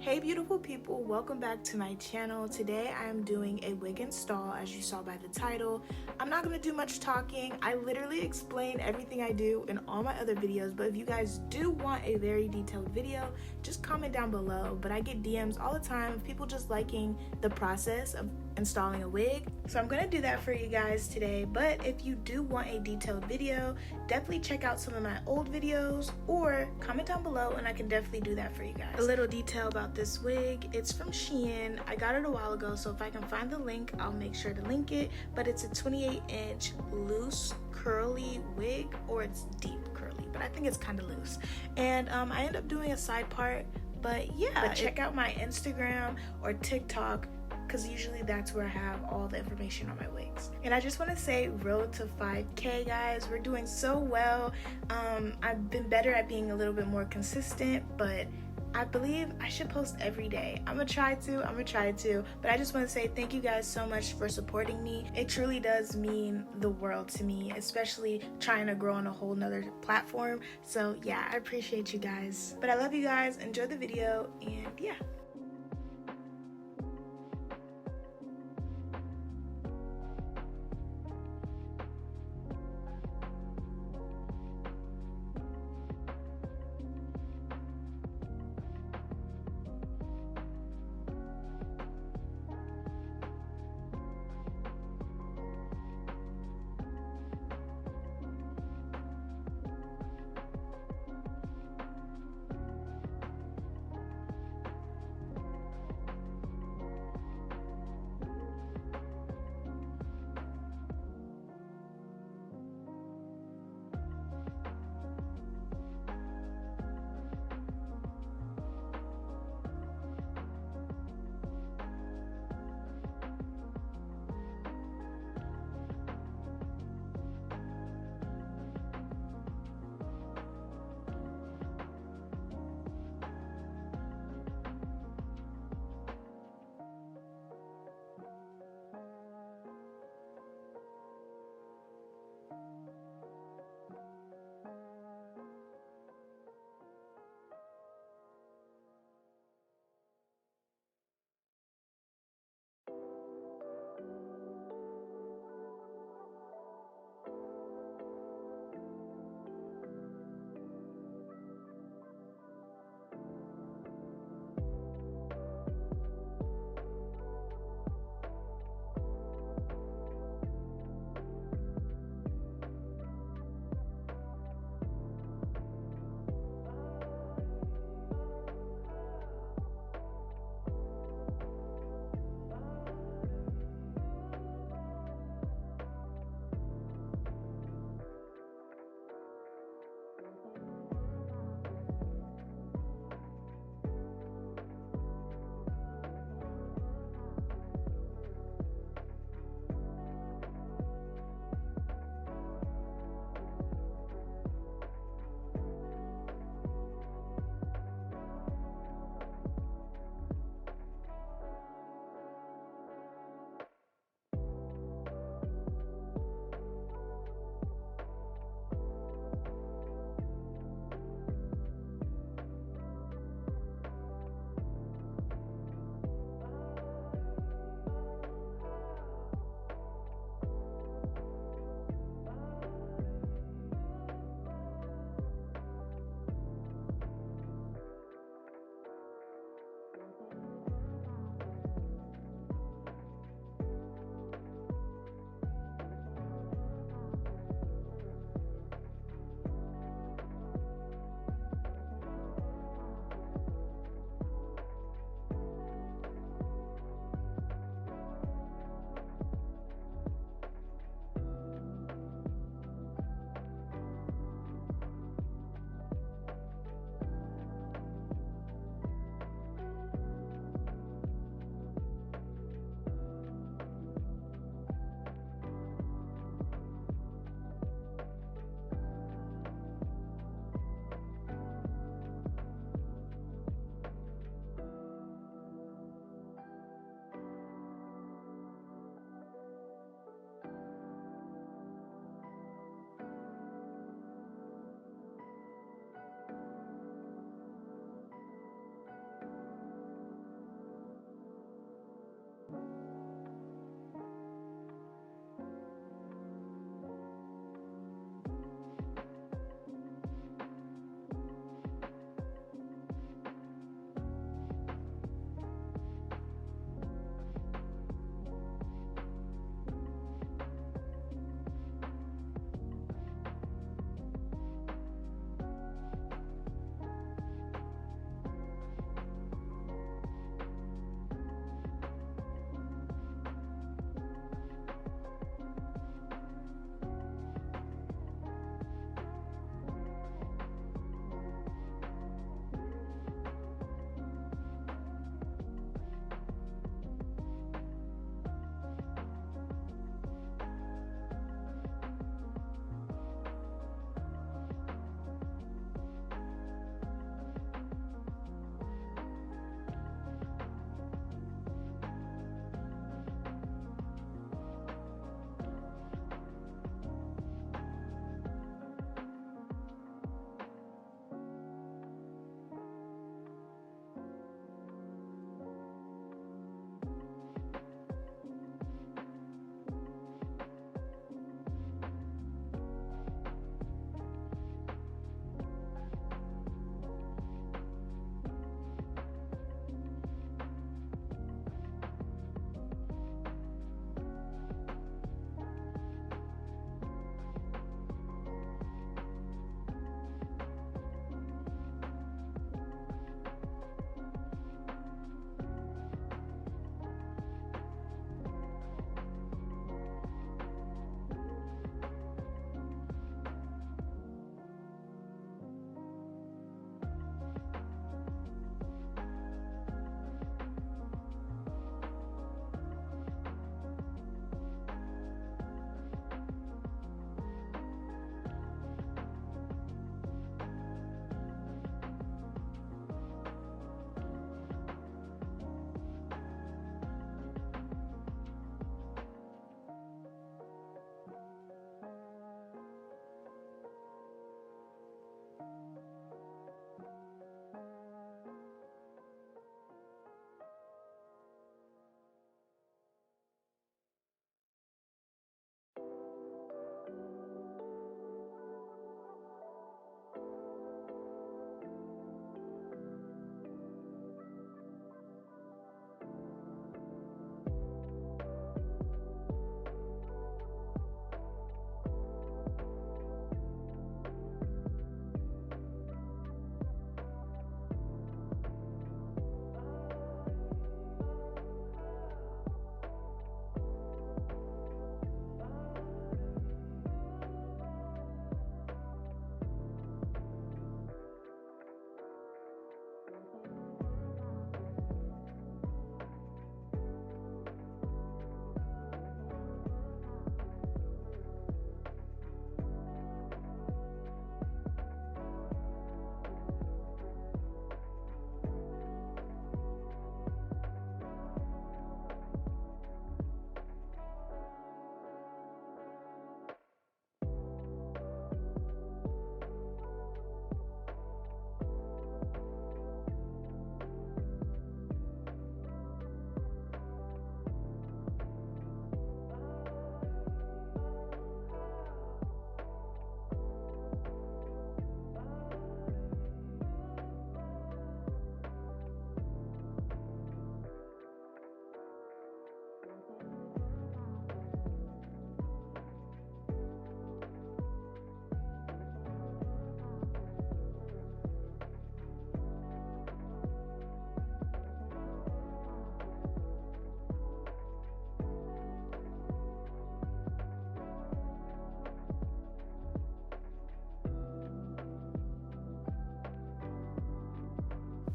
Hey beautiful people, welcome back to my channel. Today I am doing a wig install, as you saw by the title. I'm not going to do much talking. I literally explain everything I do in all my other videos, but if you guys do want a very detailed video, just comment down below. But I get DMs all the time of people just liking the process of installing a wig, so I'm going to do that for you guys today. But if you do want a detailed video, definitely check out some of my old videos or comment down below and I can definitely do that for you guys. A little detail about this wig: it's from Shein. I got it a while ago, so if I can find the link, I'll make sure to link it. But it's a 28-inch loose curly wig, or it's deep curly, but I think it's kind of loose. And I end up doing a side part, but yeah, check out my Instagram or TikTok, because usually that's where I have all the information on my wigs. And I just want to say, road to 5K, guys. We're doing so well. I've been better at being a little bit more consistent, but I believe I should post every day. I'm gonna try to, but I just want to say thank you guys so much for supporting me. It truly does mean the world to me, especially trying to grow on a whole nother platform. So yeah, I appreciate you guys. But I love you guys. Enjoy the video, and yeah.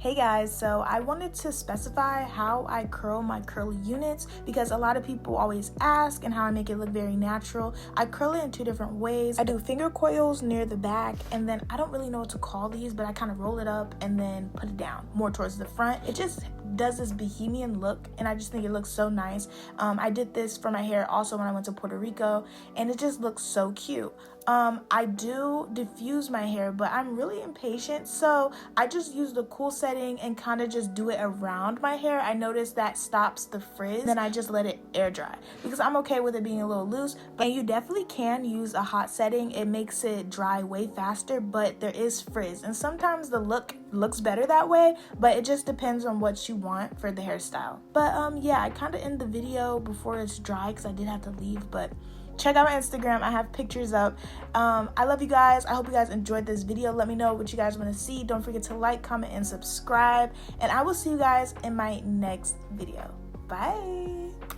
Hey guys, so I wanted to specify how I curl my curly units because a lot of people always ask, and how I make it look very natural. I curl it in two different ways. I do finger coils near the back, and then I don't really know what to call these, but I kind of roll it up and then put it down more towards the front. It just does this bohemian look, and I just think it looks so nice. I did this for my hair also when I went to Puerto Rico, and it just looks so cute. I do diffuse my hair, but I'm really impatient, so I just use the cool setting and kind of just do it around my hair. I noticed that stops the frizz, then I just let it air dry because I'm okay with it being a little loose. But you definitely can use a hot setting. It makes it dry way faster, but there is frizz, and sometimes the look looks better that way, but it just depends on what you want for the hairstyle. But yeah, I kind of end the video before it's dry because I did have to leave, but check out my Instagram. I have pictures up. I love you guys. I hope you guys enjoyed this video. Let me know what you guys want to see. Don't forget to like, comment, and subscribe. And I will see you guys in my next video. Bye.